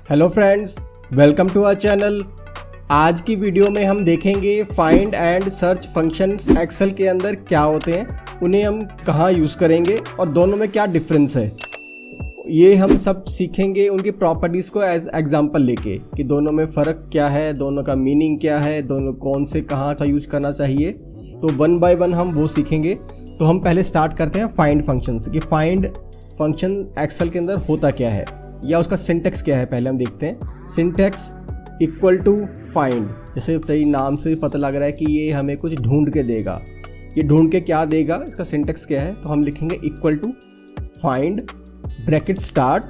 Hello friends, welcome to our channel. आज की video में हम देखेंगे find and search functions Excel के अंदर क्या होते हैं, उन्हें हम कहाँ यूज़ करेंगे और दोनों में क्या डिफरेंस है। ये हम सब सीखेंगे उनकी प्रॉपर्टीज़ को एज एग्जांपल लेके कि दोनों में फ़र्क क्या है, दोनों का मीनिंग क्या है, दोनों कौन से कहाँ का यूज करना चाहिए। तो वन बाय वन हम वो सीखेंगे। तो हम पहले स्टार्ट करते हैं फाइंड फंक्शन से कि फाइंड फंक्शन एक्सेल के अंदर होता क्या है या उसका सिंटेक्स क्या है। पहले हम देखते हैं सिंटेक्स इक्वल टू फाइंड। जैसे सही नाम से पता लग रहा है कि ये हमें कुछ ढूंढ के देगा। ये ढूंढ के क्या देगा, इसका सिंटेक्स क्या है, तो हम लिखेंगे equal to find bracket start,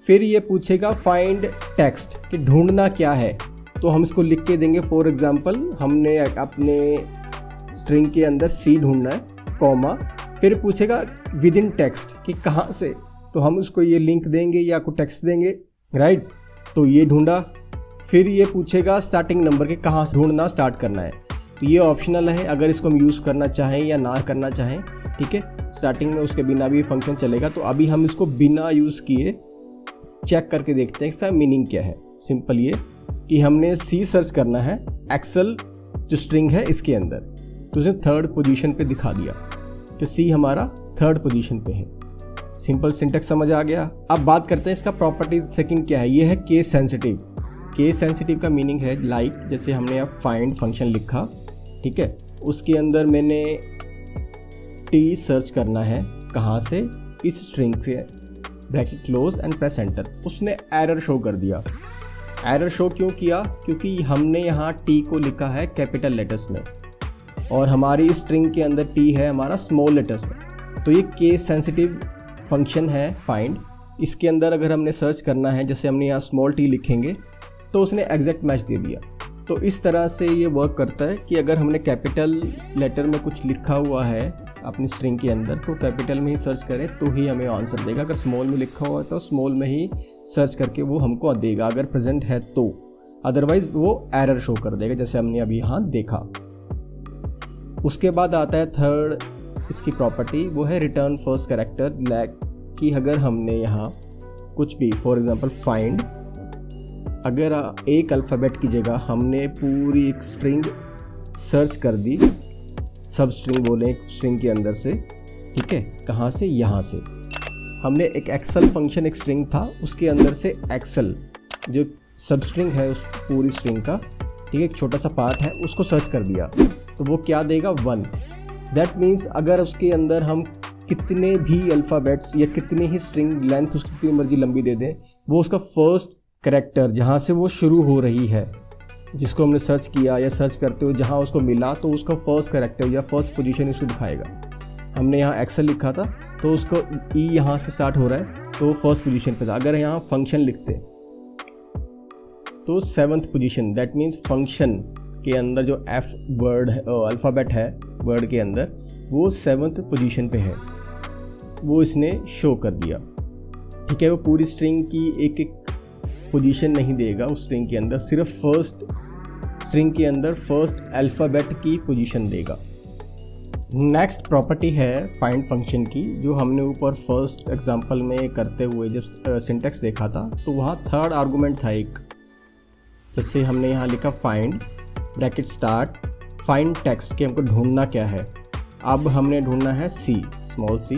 फिर ये पूछेगा फाइंड टेक्स्ट कि ढूंढना क्या है, तो हम इसको लिख के देंगे। फॉर एग्जांपल हमने अपने स्ट्रिंग के अंदर सी ढूंढना है, कॉमा, फिर पूछेगा विद इन टेक्स्ट कि कहाँ से, तो हम उसको ये लिंक देंगे या कोई टेक्स्ट देंगे, राइट। तो ये ढूंढा, फिर ये पूछेगा स्टार्टिंग नंबर के कहाँ से ढूंढना स्टार्ट करना है। तो ये ऑप्शनल है, अगर इसको हम यूज़ करना चाहें या ना करना चाहें, ठीक है। स्टार्टिंग में उसके बिना भी फंक्शन चलेगा। तो अभी हम इसको बिना यूज़ किए चेक करके देखते हैं इसका मीनिंग क्या है। सिंपल ये कि हमने सी सर्च करना है एक्सेल जो स्ट्रिंग है इसके अंदर, तो उसे थर्ड पोजीशन पे दिखा दिया कि सी हमारा थर्ड पोजीशन पे है। सिंपल सिंटेक्स समझ आ गया। अब बात करते हैं इसका प्रॉपर्टी सेकंड क्या है। ये है केस सेंसिटिव। केस सेंसिटिव का मीनिंग है लाइक जैसे हमने अब फाइंड फंक्शन लिखा, ठीक है, उसके अंदर मैंने टी सर्च करना है कहाँ से, इस स्ट्रिंग से, bracket close and press enter. उसने एरर शो कर दिया। एरर शो क्यों किया? क्योंकि हमने यहाँ टी को लिखा है कैपिटल लेटर्स में और हमारी स्ट्रिंग के अंदर टी है हमारा स्मॉल लेटर्स में। तो ये केस सेंसिटिव फंक्शन है फाइंड। इसके अंदर अगर हमने सर्च करना है, जैसे हमने यहाँ स्मॉल टी लिखेंगे तो उसने एग्जैक्ट मैच दे दिया। तो इस तरह से ये वर्क करता है कि अगर हमने कैपिटल लेटर में कुछ लिखा हुआ है अपनी स्ट्रिंग के अंदर तो कैपिटल में ही सर्च करें तो ही हमें आंसर देगा। अगर स्मॉल में लिखा हुआ है तो स्मॉल में ही सर्च करके वो हमको देगा अगर प्रेजेंट है तो, अदरवाइज वो एरर शो कर देगा जैसे हमने अभी यहाँ देखा। उसके बाद आता है थर्ड इसकी प्रॉपर्टी, वो है रिटर्न फर्स्ट कैरेक्टर। लाइक कि अगर हमने यहाँ कुछ भी फॉर एग्जांपल फाइंड, अगर एक अल्फ़ाबेट की जगह हमने पूरी एक स्ट्रिंग सर्च कर दी, सब स्ट्रिंग बोले एक स्ट्रिंग के अंदर से, ठीक है, कहाँ से, यहाँ से। हमने एक एक्सेल फंक्शन, एक स्ट्रिंग था उसके अंदर से एक्सेल जो सब स्ट्रिंग है उस पूरी स्ट्रिंग का, ठीक है, एक छोटा सा पार्ट है, उसको सर्च कर दिया तो वो क्या देगा, 1। दैट मीन्स अगर उसके अंदर हम कितने भी अल्फ़ाबेट्स या कितने ही स्ट्रिंग लेंथ उसकी कितनी मर्जी लंबी दे दें, वो उसका फर्स्ट कैरेक्टर जहाँ से वो शुरू हो रही है, जिसको हमने सर्च किया या सर्च करते हुए जहाँ उसको मिला, तो उसका फर्स्ट कैरेक्टर या फर्स्ट पोजीशन इसको दिखाएगा। हमने यहाँ एक्सेल लिखा था तो उसको ई यहाँ से स्टार्ट हो रहा है तो फर्स्ट पोजीशन पे था। अगर यहाँ फंक्शन लिखते तो 7th position, that means function के अंदर जो एफ वर्ड है, अल्फ़ाबेट है वर्ड के अंदर, वो 7th पोजीशन पे है, वो इसने शो कर दिया, ठीक है। वो पूरी स्ट्रिंग की एक एक पोजीशन नहीं देगा उस स्ट्रिंग के अंदर, सिर्फ फर्स्ट स्ट्रिंग के अंदर फर्स्ट अल्फ़ाबेट की पोजीशन देगा। नेक्स्ट प्रॉपर्टी है फाइंड फंक्शन की, जो हमने ऊपर फर्स्ट एग्जांपल में करते हुए जब सिंटेक्स देखा था तो वहाँ थर्ड आर्गुमेंट था एक। जैसे हमने यहाँ लिखा find bracket start find text कि हमको ढूंढना क्या है। अब हमने ढूंढना है सी, स्मॉल सी,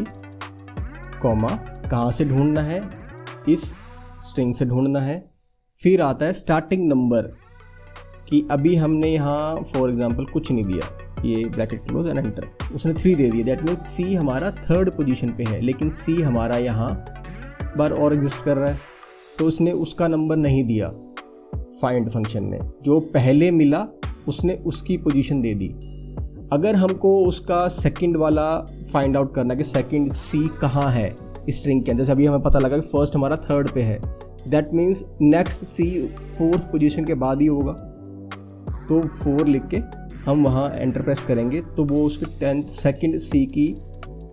कॉमा, कहाँ से ढूंढना है, इस स्ट्रिंग से ढूंढना है। फिर आता है स्टार्टिंग नंबर कि अभी हमने यहाँ फॉर एग्जांपल कुछ नहीं दिया, ये ब्रैकेट क्लोज एंड एंटर, उसने 3 दे दिया। दैट मीन्स सी हमारा थर्ड पोजीशन पे है, लेकिन सी हमारा यहाँ बार और एग्जिस्ट कर रहा है तो उसने उसका नंबर नहीं दिया। फाइंड फंक्शन ने जो पहले मिला उसने उसकी पोजीशन दे दी। अगर हमको उसका सेकंड वाला फाइंड आउट करना कि सेकंड सी कहाँ है स्ट्रिंग के अंदर, जैसे अभी हमें पता लगा कि फर्स्ट हमारा थर्ड पे है, that means next C 4th position के बाद ही होगा। तो 4 लिख के हम वहाँ एंटर प्रेस करेंगे तो वो उसके 10th सेकंड सी की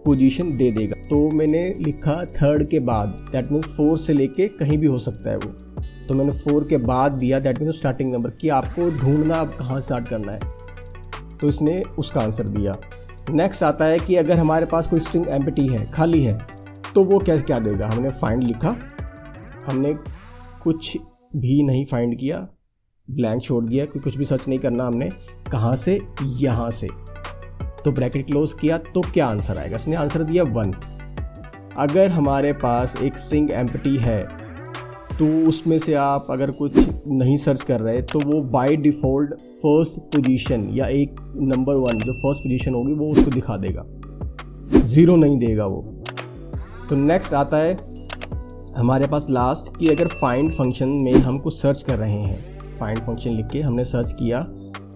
पोजीशन दे देगा। तो मैंने लिखा थर्ड के बाद, दैट मीन्स 4 से लेके कहीं भी हो सकता है वो, तो मैंने 4 के बाद दिया, दैट मीन्स स्टार्टिंग नंबर कि आपको ढूंढना अब कहाँ स्टार्ट करना है, तो इसने उसका आंसर दिया। नेक्स्ट आता है कि अगर हमारे पास कोई स्ट्रिंग एम्प्टी है, खाली है, तो वो क्या देगा। हमने फाइंड लिखा, हमने कुछ भी नहीं फाइंड किया, ब्लैंक छोड़ दिया, कुछ भी सर्च नहीं करना हमने, कहाँ से, यहाँ से, तो ब्रैकेट क्लोज किया तो क्या आंसर आएगा? इसने आंसर दिया 1। अगर हमारे पास एक स्ट्रिंग एम्प्टी है तो उसमें से आप अगर कुछ नहीं सर्च कर रहे तो वो बाय डिफ़ॉल्ट फर्स्ट पोजीशन या एक नंबर 1 जो फर्स्ट पोजीशन होगी वो उसको दिखा देगा, 0 नहीं देगा वो। तो नेक्स्ट आता है हमारे पास लास्ट कि अगर फाइंड फंक्शन में हम कुछ सर्च कर रहे हैं, फाइंड फंक्शन लिख के हमने सर्च किया,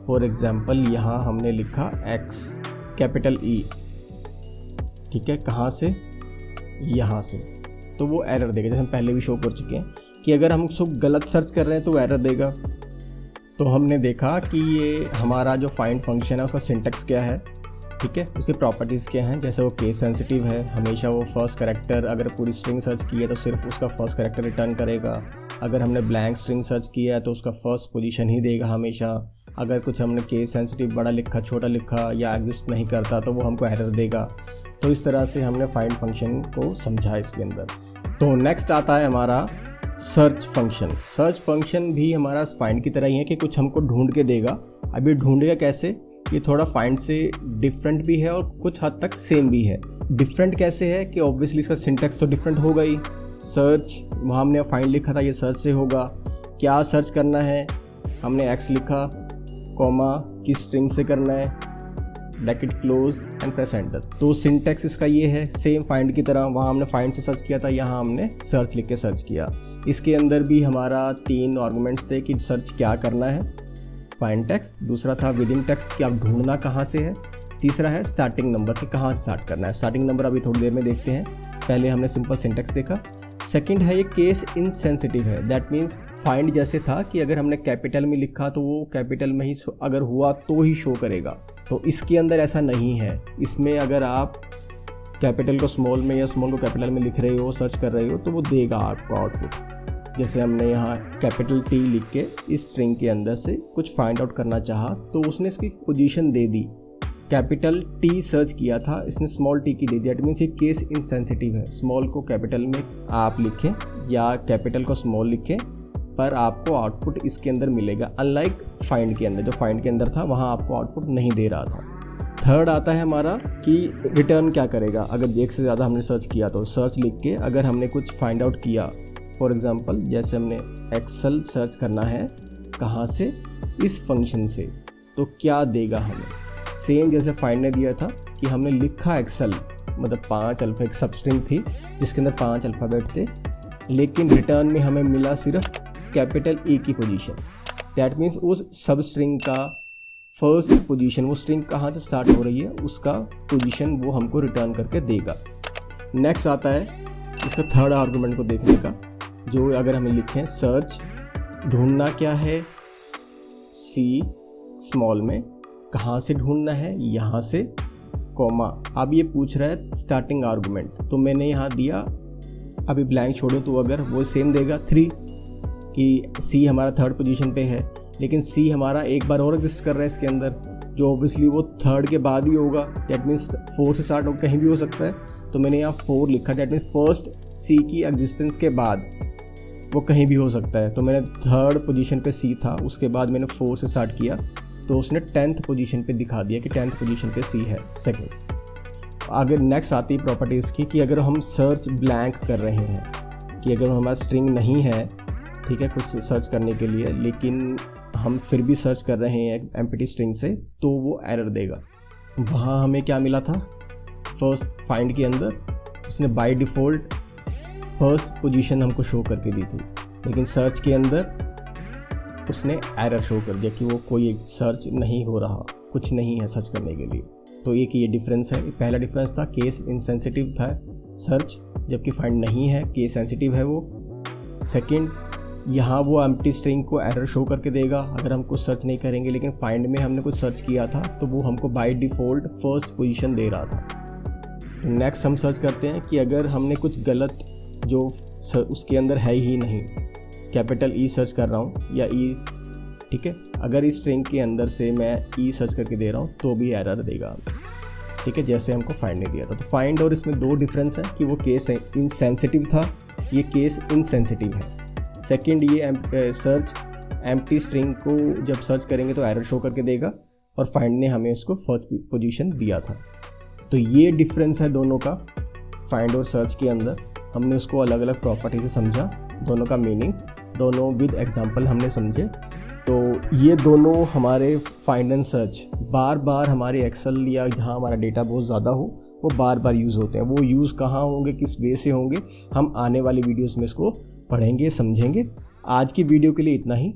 फॉर एग्जांपल यहाँ हमने लिखा x कैपिटल E, ठीक है, कहाँ से, यहाँ से, तो वो एरर देगा। जैसे हम पहले भी शो कर चुके हैं कि अगर हम उसको गलत सर्च कर रहे हैं तो एरर देगा। तो हमने देखा कि ये हमारा जो फाइंड फंक्शन है उसका सिंटैक्स क्या है, ठीक है, उसके प्रॉपर्टीज़ क्या हैं। जैसे वो केस सेंसिटिव है, हमेशा वो फर्स्ट कैरेक्टर, अगर पूरी स्ट्रिंग सर्च की है तो सिर्फ उसका फर्स्ट कैरेक्टर रिटर्न करेगा। अगर हमने ब्लैंक स्ट्रिंग सर्च किया है तो उसका फर्स्ट पोजीशन ही देगा हमेशा। अगर कुछ हमने केस सेंसिटिव बड़ा लिखा, छोटा लिखा या एग्जिस्ट नहीं करता तो वो हमको एरर देगा। तो इस तरह से हमने फाइंड फंक्शन को समझा इसके अंदर। तो नेक्स्ट आता है हमारा सर्च फंक्शन। सर्च फंक्शन भी हमारा फाइंड की तरह ही है कि कुछ हमको ढूंढ के देगा। अभी ढूंढेगा कैसे, ये थोड़ा फाइंड से डिफरेंट भी है और कुछ हद तक सेम भी है। डिफरेंट कैसे है कि ऑब्वियसली इसका सिंटैक्स तो डिफरेंट होगा ही। सर्च, वहाँ हमने फाइंड लिखा था, ये सर्च से होगा। क्या सर्च करना है, हमने x लिखा, कॉमा किस स्ट्रिंग से करना है, bracket close and press enter. तो सिंटैक्स इसका ये है, सेम फाइंड की तरह। वहाँ हमने फाइंड से सर्च किया था, यहाँ हमने सर्च लिख के सर्च किया। इसके अंदर भी हमारा 3 आर्गुमेंट्स थे कि सर्च क्या करना है, फाइंड टेक्स्ट, दूसरा था विद इन टेक्स्ट कि आप ढूंढना कहाँ से है, तीसरा है स्टार्टिंग नंबर कि कहाँ से स्टार्ट करना है। स्टार्टिंग नंबर अभी थोड़ी देर में देखते हैं, पहले हमने सिंपल सिंटैक्स देखा। सेकंड है ये केस इनसेंसिटिव है, दैट मीन्स फाइंड जैसे था कि अगर हमने कैपिटल में लिखा तो वो कैपिटल में ही अगर हुआ तो ही शो करेगा। तो इसके अंदर ऐसा नहीं है। इसमें अगर आप कैपिटल को स्मॉल में या स्मॉल को कैपिटल में लिख रहे हो, सर्च कर रहे हो, तो वो देगा आपको आउटपुट। जैसे हमने यहाँ कैपिटल T लिख के इस स्ट्रिंग के अंदर से कुछ फाइंड आउट करना चाहा तो उसने इसकी पोजीशन दे दी। कैपिटल T सर्च किया था, इसने स्मॉल t की दे दी। दैट मीन्स ये केस इनसेंसिटिव है। स्मॉल को कैपिटल में आप लिखें या कैपिटल को स्मॉल लिखें, पर आपको आउटपुट इसके अंदर मिलेगा, अनलाइक फाइंड के अंदर। जो फाइंड के अंदर था वहाँ आपको आउटपुट नहीं दे रहा था। थर्ड आता है हमारा कि रिटर्न क्या करेगा। अगर एक से ज़्यादा हमने सर्च किया तो सर्च लिख के अगर हमने कुछ फाइंड आउट किया, फॉर एग्जांपल जैसे हमने एक्सेल सर्च करना है, कहाँ से, इस फंक्शन से, तो क्या देगा हमें। सेम जैसे फाइंड ने दिया था कि हमने लिखा एक्सेल, मतलब 5 अल्फ़ा, एक सब स्ट्रिंग थी जिसके अंदर 5 अल्फ़ाबेट थे, लेकिन रिटर्न में हमें मिला सिर्फ कैपिटल E की पोजीशन। दैट मीन्स उस सब स्ट्रिंग का फर्स्ट पोजीशन, वो स्ट्रिंग कहाँ से स्टार्ट हो रही है उसका पोजीशन वो हमको रिटर्न करके देगा। नेक्स्ट आता है इसका थर्ड आर्गुमेंट को देखने का, जो अगर हमें लिखें सर्च, ढूंढना क्या है, C स्मॉल में, कहाँ से ढूंढना है, यहाँ से, कॉमा। अब ये पूछ रहा है स्टार्टिंग आर्गुमेंट, तो मैंने यहाँ दिया, अभी ब्लैंक छोड़ो तो अगर वो सेम देगा 3 कि C हमारा थर्ड पोजीशन पे है, लेकिन C हमारा एक बार और एग्जिस्ट कर रहा है इसके अंदर, जो ऑब्वियसली वो थर्ड के बाद ही होगा। दैट मीन्स 4 से स्टार्ट हो, कहीं भी हो सकता है, तो मैंने यहाँ 4 लिखा। दैट मीन्स फर्स्ट C की एग्जिस्टेंस के बाद वो कहीं भी हो सकता है। तो मैंने थर्ड पोजीशन पे C था, उसके बाद मैंने 4 से स्टार्ट किया, तो उसने 10th पोजीशन पे दिखा दिया कि 10th पोजीशन पे C है सेकंड। आगे नेक्स्ट आती है प्रॉपर्टीज़ की कि अगर हम सर्च ब्लैंक कर रहे हैं, कि अगर हमारा स्ट्रिंग नहीं है, ठीक है, कुछ सर्च करने के लिए, लेकिन हम फिर भी सर्च कर रहे हैं एम्प्टी स्ट्रिंग से, तो वो एरर देगा। वहाँ हमें क्या मिला था, फर्स्ट फाइंड के अंदर उसने बाय डिफ़ॉल्ट फर्स्ट पोजीशन हमको शो करके दी थी, लेकिन सर्च के अंदर उसने एरर शो कर दिया कि वो कोई सर्च नहीं हो रहा, कुछ नहीं है सर्च करने के लिए। तो एक ये डिफरेंस है। पहला डिफरेंस था केस इनसेंसिटिव था सर्च, जबकि फाइंड नहीं है, केस सेंसिटिव है वो। सेकंड, यहाँ वो एम्प्टी स्ट्रिंग को एरर शो करके देगा अगर हम कुछ सर्च नहीं करेंगे, लेकिन फाइंड में हमने कुछ सर्च किया था तो वो हमको बाय डिफ़ॉल्ट फर्स्ट पोजीशन दे रहा था। तो नेक्स्ट हम सर्च करते हैं कि अगर हमने कुछ गलत जो उसके अंदर है ही नहीं, कैपिटल E सर्च कर रहा हूँ या E, ठीक है, अगर इस स्ट्रिंग के अंदर से मैं E सर्च करके दे रहा हूँ तो भी एरर देगा, ठीक है, जैसे हमको फाइंड ने दिया था। तो फाइंड और इसमें 2 डिफरेंस है कि वो केस इनसेंसिटिव था, ये केस इनसेंसिटिव है। सेकंड ये सर्च एम्प्टी स्ट्रिंग को जब सर्च करेंगे तो एरर शो करके देगा, और फाइंड ने हमें इसको फर्स्ट पोजीशन दिया था। तो ये डिफरेंस है दोनों का फाइंड और सर्च के अंदर। हमने उसको अलग अलग प्रॉपर्टी से समझा, दोनों का मीनिंग दोनों विद एग्जांपल हमने समझे। तो ये दोनों हमारे फाइंड एंड सर्च बार बार हमारे एक्सेल या जहाँ हमारा डेटा बहुत ज़्यादा हो वो बार बार यूज़ होते हैं। वो यूज़ कहाँ होंगे, किस वे से होंगे, हम आने वाली वीडियोस में इसको पढ़ेंगे, समझेंगे। आज की वीडियो के लिए इतना ही।